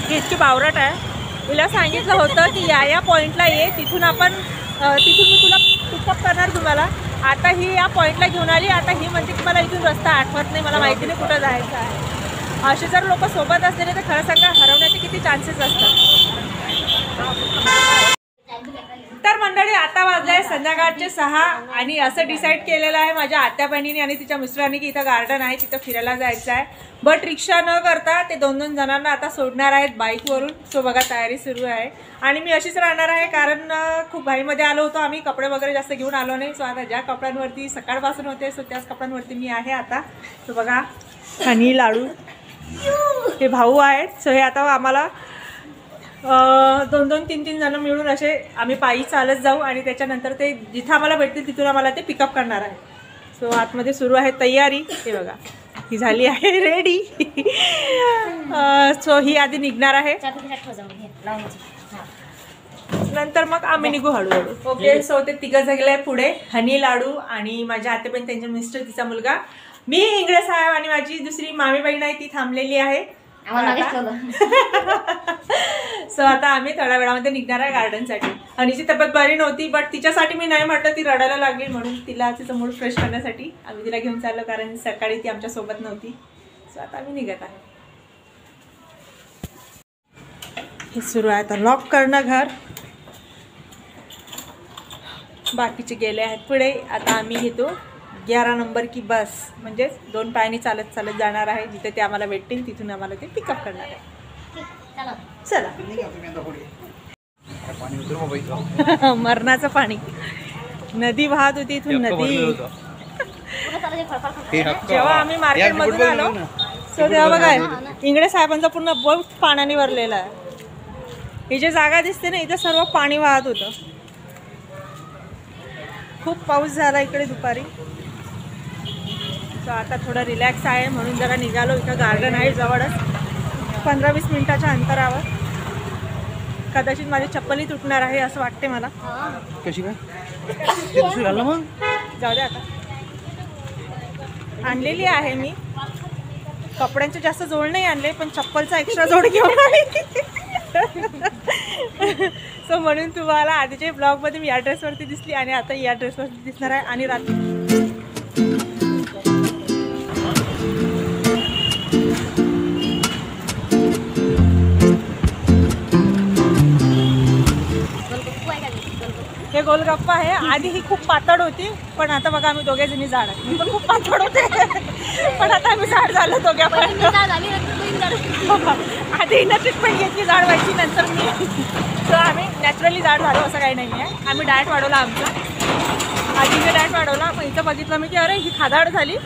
ही इतकी बावरट आहे. तिला सांगितलं होतं की या पॉईंटला ये, तिथून मी तुला पिकअप करणार तुम्हाला. आता ही या पॉईंटला घेऊन आली. आता ही म्हणते की मला इथून रस्ता आठवत नाही, मला माहिती नाही कुठं जायचं आहे. असे जर लोक सोबत असलेले तर खरं सांगा हरवण्याचे किती चान्सेस असतात. तर मंडळी आता वाजले संध्याकाळचे 6 आणि असं डिसाईड केलेलं आहे माझ्या आत्या बहिणीने आणि तिच्या मिस्टरांनी की इथं गार्डन आहे, तिथं फिरायला जायचं आहे. बट रिक्षा न करता ते 2-2 जणांना आता सोडणार आहेत बाईकवरून. सो बघा तयारी सुरू आहे आणि मी अशीच राहणार आहे कारण खूप घाईमध्ये आलो होतो आम्ही. कपडे वगैरे जास्त घेऊन आलो नाही. सो आता ज्या कपड्यांवरती सकाळपासून होते सो त्याच कपड्यांवरती मी आहे आता. सो बघा हनी लाडू हे भाऊ आहेत. सो हे आता आम्हाला 2-2, 3-3 जण मिळून असे आम्ही पायी चालत जाऊ आणि त्याच्यानंतर ते जिथं आम्हाला भेटतील तिथून आम्हाला ते पिकअप करणार आहे. सो आतमध्ये सुरू आहे तयारी. हे बघा ही झाली आहे रेडी. सो ही आधी निघणार आहे, नंतर मग आम्ही निघू हळूहळू. ओके. सो ते तिघं झाले पुढे, हनी लाडू आणि माझ्या आत्याबहीण, त्यांचे मिस्टर, तिचा मुलगा, मी, इंगळे साहेब आणि माझी दुसरी मामी बहीण आहे ती थांबलेली आहे. सो आता आम्ही थोड्या वेळामध्ये निघणार आहे गार्डनसाठी. हनीची तब्येत बरी नव्हती बट तिच्यासाठी मी नाही म्हटलं, ती रडायला लागली म्हणून तिला तिचं मूड फ्रेश करण्यासाठी आम्ही तिला घेऊन चाललो कारण सकाळी ती आमच्या सोबत नव्हती. सो आता आम्ही निघत आहे. हे सुरू आहे आता लॉक करणं घर. बाकीचे गेले आहेत पुढे. आता आम्ही घेतो 11 नंबर की बस, म्हणजे 2 पायांनी चालत चालत जाणार आहे. जिथे ते आम्हाला भेटतील तिथून आम्हाला ते पिकअप करणार आहे. चला. मरणाचं पाणी, नदी वाहत होती इथून नदी. जेव्हा आम्ही मार्केटमधून आलो सो तेव्हा बघा इंगळे साहेबांचा पूर्ण बोट पाण्याने भरलेला आहे. ही जी जागा दिसते ना इथं सर्व पाणी वाहत होतं. खूप पाऊस झाला इकडे दुपारी. सो आता थोडं रिलॅक्स आहे म्हणून जरा निघालो. इथं गार्डन आहे जवळच 15-20 मिनिटाच्या अंतरावर. कदाचित माझी चप्पलही तुटणार आहे असं वाटते मला. कशी काय जाऊ दे आता. आणलेली आहे मी, कपड्यांचे जास्त जोड नाही आणले पण चप्पलचा एक्स्ट्रा जोड घेऊन आले. सो म्हणून तुम्हाला आधीच्या ब्लॉगमध्ये मी या ड्रेसवरती दिसली आणि आता या ड्रेसवरती दिसणार आहे. आणि रात्री हे गोलगप्पा आहे. आधी ही खूप पातळ होती पण आता बघा आम्ही दोघे जणी जाड आहे. मी पण खूप पातळ होते पण आता आम्ही जाड झालो दोघ्या पण. आधी हिनं ट्रीटमेंट घेतली जाड व्हायची, नंतर मी. तर आम्ही नॅचरली जाड झालो असं काही नाही आहे. आम्ही डाएट वाढवला आमचा. आधीने डाएट वाढवला पण इथं बघितलं मी की अरे ही खादाड झाली.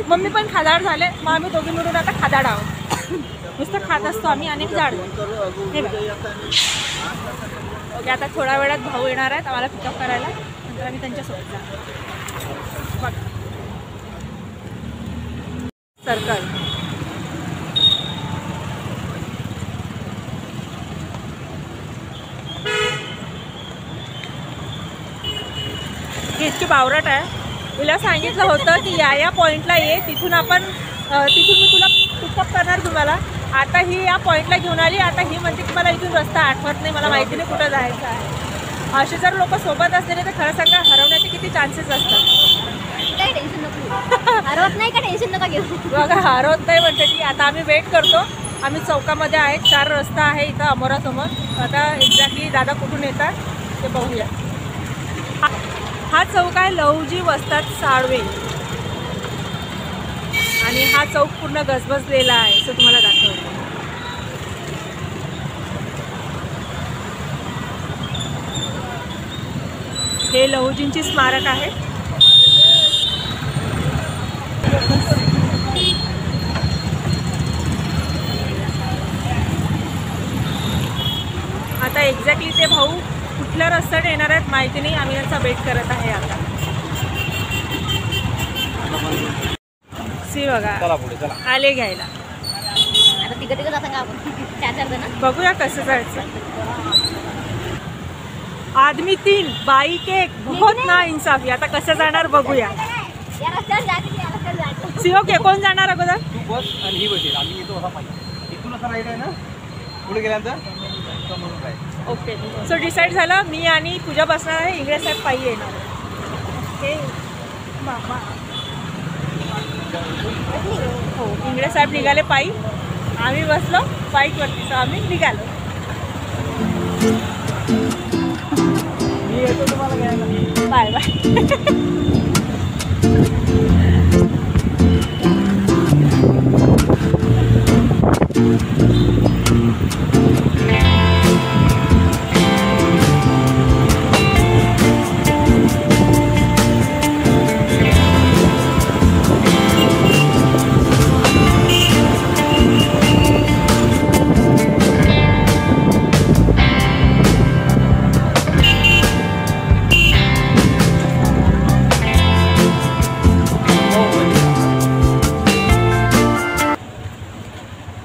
मम्मी पण खादाड झाले. मग आम्ही दोघी मिळून आता खादाड आहोत. नुसतं खात असतो आम्ही आणि जाड. हे ओके. आता थोड्या वेळात भाऊ येणार आहेत आम्हाला पिकअप करायला, नंतर आम्ही त्यांच्यासोबत जाणार. बघ सर्कल. ही इतकी बावरट आहे. तिला सांगितलं होतं की या पॉईंटला ये, तिथून मी तुला पिकअप करणार तुम्हाला. आता ही या पॉईंटला घेऊन आली. आता ही म्हणते की मला इथून रस्ता आठवत नाही, मला माहिती नाही कुठं जायचं आहे. असे जर लोक सोबत असलेले तर खरं सांगा हरवण्याचे किती चान्सेस असतात. काही टेन्शन नको, हरवत नाही का टेन्शन नका घेऊ. बघा हरवत नाही म्हणते ती. आता आम्ही वेट करतो. आम्ही चौकामध्ये आहे. 4 रस्ता आहे इथं अमोरासमोर. आता एक्झॅक्टली दादा कुठून येतात ते बघूया. हा चौक आहे लहुजी वस्ताद साळवे आणि हा चौक पूर्ण गजबजलेला आहे. असं तुम्हाला दाखवतो. हे लहुजींची स्मारक आहे. आता एक्झॅक्टली ते भाऊ कुठल्या रस्त्याने येणार आहेत माहिती नाही. आम्ही त्यांचा वेट करत आहे आता. सी बघा आले घ्यायला. आता तिघं जाता का आपण 4-4 जण. बघूया कसं जायचं. आदमी 3 बाईक 1 बहुत ना इंसाफी. आता कसं जाणार बघूया. या रस्त्यावर जायचं. See okay. कोण जाणार अगोदर? बस आणि ही बसेल. आम्ही येतो असा पाहिजे. इथून असा राईट आहे ना. पुढे गेल्यानंतर ओके. सो डिसाईड झालं, मी आणि पूजा बसणार आहे, इंग्रज साहेब पायी येणार आहे. हे बाबा हो, इंग्रज साहेब निघाले पायी, आम्ही बसलो बाईकवरती. सो आम्ही निघालो. मी येतो तुम्हाला घ्यायला. Bye bye.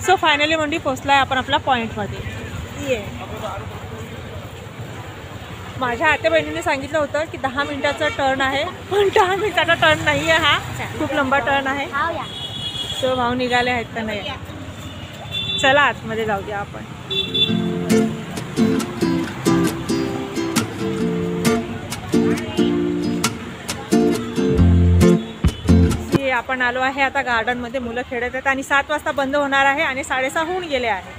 So finally Mandi पोचलाय आपण आपल्या पॉईंटमध्ये. ये माझ्या आत्या बहिणीने सांगितलं होतं की 10 मिनिटाचा टर्न आहे, पण 10 मिनिटाचा टर्न नाही आहे, हा खूप लंबा टर्न आहे. सो भाऊ निघाले आहेत का नाही. चला आतमध्ये जाऊया आपण. आपण आलो आहे आता गार्डनमध्ये. मुलं खेळत आहेत आणि 7 वाजता बंद होणार आहे आणि 6:30 होऊन गेले आहे.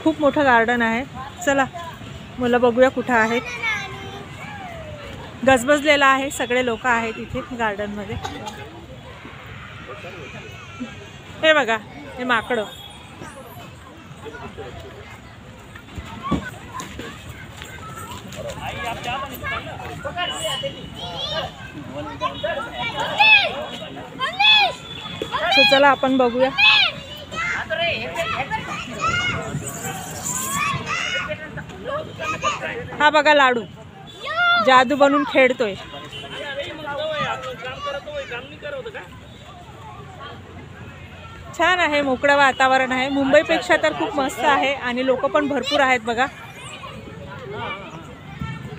खूप मोठं गार्डन आहे. चला मुलं बघूया कुठं आहेत. गजबजलेला आहे, सगळे लोक आहेत इथे गार्डनमध्ये. हे बघा, हे माकडं. तो चला आपण बघूया. हा बघा लाडू जादू बनून खेळतोय. छान आहे, मोकळं वातावरण आहे. मुंबईपेक्षा तर खूप मस्त आहे आणि लोक पण भरपूर आहेत बघा.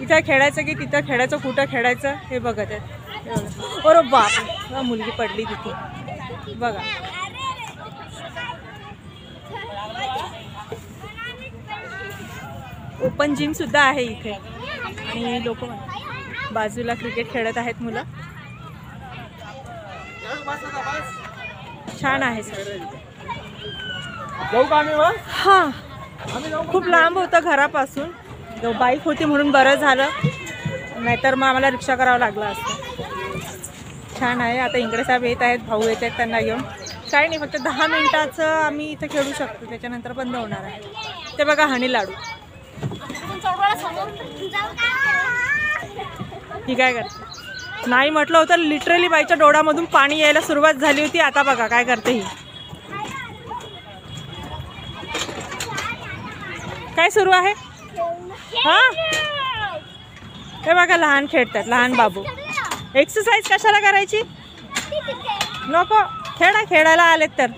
इथं खेळायचं की तिथं खेळायचं, कुठं खेळायचं हे बघत आहेत. अरे बाप, मुलगी पडली तिथे बघा. ओपन जिम सुद्धा आहे इथे आणि लोक बाजूला क्रिकेट खेळत आहेत मुलं. छान आहे सर. हां, खूप लांब होतं घरापासून. बाईक होती म्हणून बरं झालं, नाहीतर मग आम्हाला रिक्षा करावं लागलं असतं. छान आहे. आता इंगळे साहेब येत आहेत, भाऊ येत आहेत, त्यांना घेऊन. काय नाही, फक्त 10 मिनिटाचं आम्ही इथं खेळू शकतो, त्याच्यानंतर बंद होणार आहे. ते बघा हनी लाडू. ही काय करते? नाही म्हटलं होतं, लिटरली बाईच्या डोळ्यामधून पाणी यायला सुरुवात झाली होती. आता बघा काय करते ही. काय सुरू आहे? हा, हे बघा लहान खेळतात, लहान बाबू. एक्सरसाइज कशाला करायची? नको, खेळायला आलेत तर.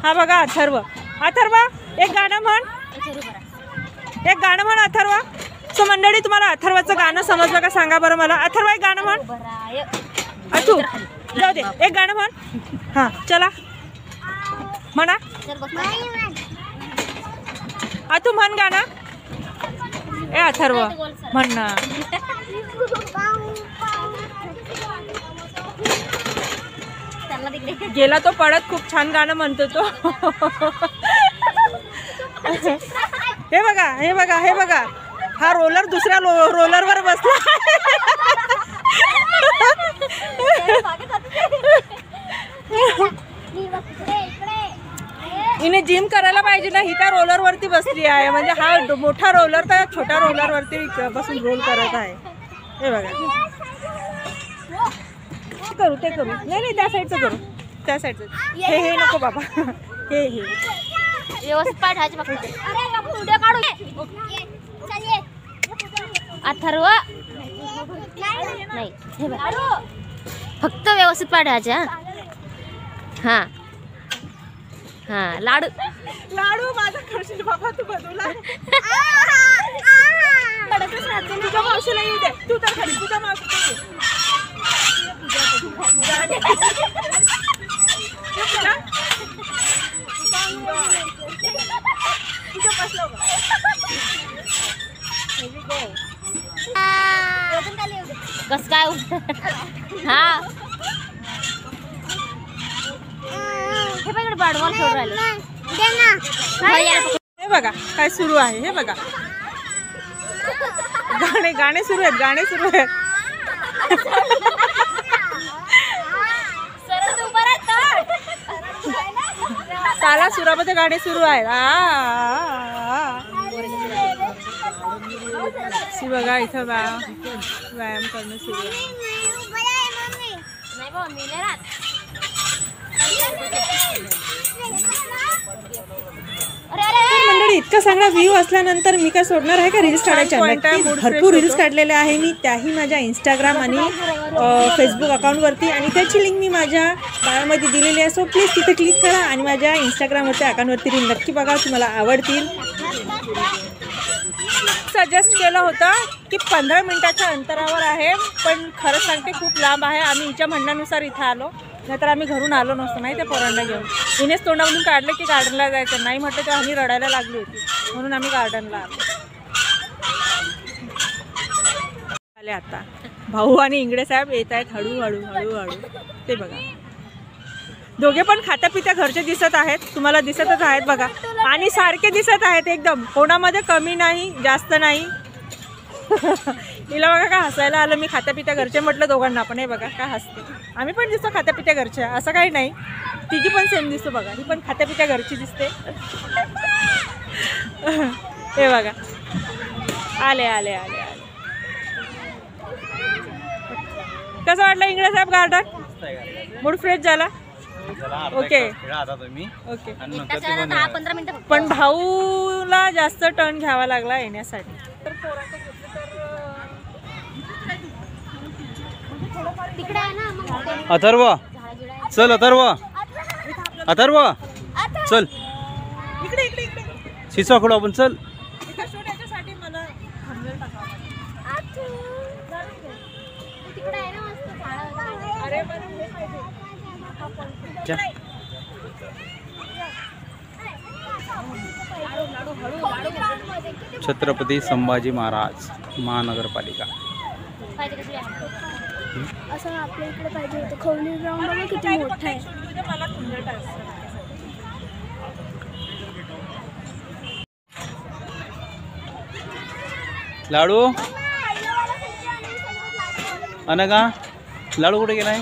हा बघा अथर्व. अथर्व एक गाणं म्हण, एक गाणं म्हण अथर्व. सो मंडळी, तुम्हाला अथर्वचं गाणं समजलं का सांगा बरं मला. अथर्व एक गाणं म्हण. अथू जाऊ दे, एक गाणं म्हण. हां चला म्हणा. अथू म्हण गाणं. ए अथर्व म्हण ना. गेला तो पडत. खूप छान गाणं म्हणतो तो. हे बघा, हे बघा, हे बघा, हा रोलर दुसऱ्या रोलरवर बसला. हिने जिम करायला पाहिजे ना. ही त्या रोलर वरती बसली आहे, म्हणजे हा मोठा रोलर तर छोट्या रोलर वरती बसून रोल करत आहे. हे बघा, करू ते करू. नाही त्या साईडचं करू, त्या साईडचं. हे नको बाबा. हे व्यवस्थित पाय ठेवायचे फक्त. उड्या काढू. अथर्व नाही, हे बघ, फक्त व्यवस्थित पाय ठेवायचे. हां हां. लाडू लाडू माझा करशील बाबा तू बाजूला. तुझ्या मावशीला येऊ दे. तू तर खाली तुझ्या मावशी. कस काय हा हे बघ बाडवाल सोड राहिले हे बघा काय सुरू आहे, हे बघा गाणे सुरू आहेत. ताला सुरामध्ये गाणे सुरू आहेत. बघा इथं व्यायाम करणं सुरू आहे. मंडळी इतका चांगला व्ह्यू असल्यानंतर मी काय सोडणार आहे का रील्स काढायच्या. भरपूर रील्स काढलेले आहे मी, त्याही माझ्या इंस्टाग्राम आणि फेसबुक अकाउंटवरती, आणि त्याची लिंक मी माझ्या बायोमध्ये दिलेली आहे. सो प्लीज तिथे क्लिक करा आणि माझ्या इंस्टाग्रामवरच्या अकाउंटवरती रील नक्की बघा, तुम्हाला आवडतील. सजेस्ट केलं होतं की 15 मिनिटाच्या अंतरावर आहे, पण खरं सांगते खूप लांब आहे. आम्ही हिच्या म्हणण्यानुसार इथं आलो, नाहीतर आम्ही घरून आलो नसतो नाही त्या पोरांना घेऊन. हिनेच तोंडावरून काढलं की गार्डनला जायचं नाही म्हटलं तेव्हा आम्ही रडायला लागली होती, म्हणून आम्ही गार्डनला आलो. आता भाऊ आणि इंगडे साहेब येत आहेत हळूहळू. ते बघा दोघे पण खात्या पित्या घरचे दिसत आहेत, तुम्हाला दिसतच आहेत बघा, आणि सारखे दिसत आहेत एकदम, कोणामध्ये कमी नाही जास्त नाही. हिला बघा का हसायला आलं, मी खात्या पित्या घरचे म्हटलं दोघांना पण. हे बघा काय हसते, आम्ही पण दिसतो खात्या पित्या घरचे, असं काही नाही, तिघी पण सेम दिसतो बघा. ही पण खात्या पित्या घरची दिसते. हे बघा आले. कसं वाटलं इंगळे साहेब गार्डन? मूड फ्रेश झाला? ओके. 10-15 मिनिटं पण भाऊला जास्त टर्न घ्यावा लागला येण्यासाठी. तर तिकडे आहे ना मग अथर्व चल, अथर्व चल, इकडे शिसाकडं आपण चल. याच्यासाठी मला तिकडे आहे ना मस्त झाडं. अरे छत्रपती संभाजी महाराज महानगरपालिका. असं आपल्या इकडे पाहिजे होतं. खवली ग्राउंड बघा किती मोठं आहे. लाडू अनगा, लाडू कुठे गेलाय?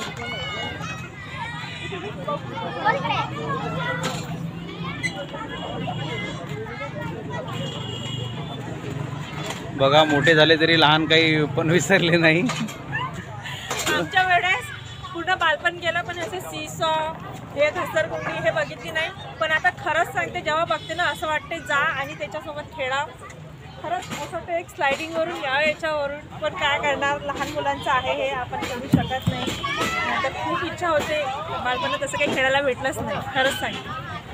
बघा मोठे झाले तरी लहान काही पण विसरले नाही. आमच्या वेळेस पूर्ण बालपण गेलं, पण असे सीसॉ हे घसरगुंडी हे बघितली नाही. पण आता खरंच सांगते, जेव्हा बघते ना असं वाटते जा आणि त्याच्यासोबत खेळा. खरंच असं वाटतं एक स्लायडिंगवरून याच्यावरून, पण काय करणार, लहान मुलांचं आहे हे, आपण करू शकत नाही. तर खूप इच्छा होते, बालपणात तसं काही खेळायला भेटलंच नाही खरंच सांगते.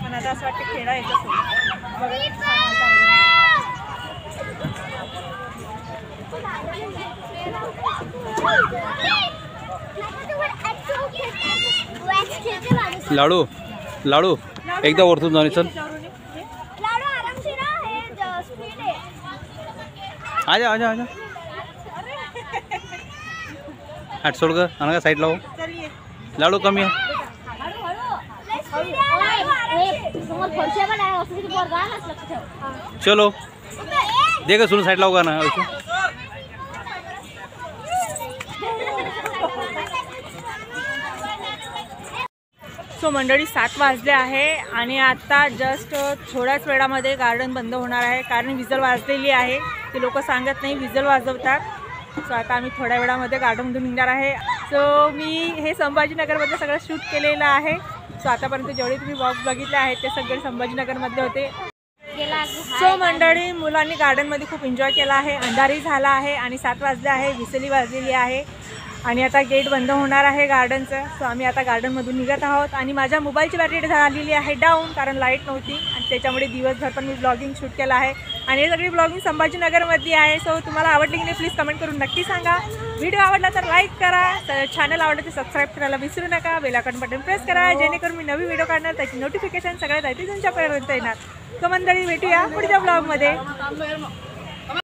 पण आता असं वाटतं खेळा याच्यासोबत. लाडू लाडू एकदा वरतून जाऊन चल. आजा आजा आजा हाट सोड ग, का साईडला हो. लाडू कमी आहे. चलो दे ग सोडून साईडला हो का ना. सो मंडळी 7 वाजले आहे आणि आता जस्ट थोड्याच वेळामध्ये गार्डन बंद होणार आहे, कारण विजल वाजलेली आहे. ते लोक सांगत नाही विजल वाजवतात. सो आता आम्ही थोड्या वेळामध्ये गार्डनमधून निघणार आहे. सो मी हे संभाजीनगरमध्ये सगळं शूट केलेलं आहे. सो आतापर्यंत जेवढे तुम्ही ब्लॉग्स बघितले आहेत ते सगळे संभाजीनगरमधले होते. सो मंडळी मुलांनी गार्डनमध्ये खूप एन्जॉय केला आहे. अंधारही झाला आहे आणि 7 वाजले आहे, विसली वाजलेली आहे आणि आता गेट बंद होणार आहे गार्डनचं. सो आम्ही आता गार्डनमधून निघत आहोत आणि माझ्या मोबाईलची बॅटरी झालेली आहे डाऊन, कारण लाईट नव्हती आणि त्याच्यामुळे दिवसभर पण मी ब्लॉगिंग शूट केलं आहे आणि हे सगळी ब्लॉगिंग संभाजीनगरमधली आहे. सो तुम्हाला आवडली की नाही प्लीज कमेंट करून नक्की सांगा. व्हिडिओ आवडला तर लाईक करा, चॅनल आवडलं तर सबस्क्राईब करायला विसरू नका, बेल आयकॉन बटन प्रेस करा जेणेकरून मी नवी व्हिडिओ काढणार त्याची नोटिफिकेशन सगळ्यात आधी तुमच्यापर्यंत येणार. तर मंडळी भेटूया पुढच्या ब्लॉगमध्ये.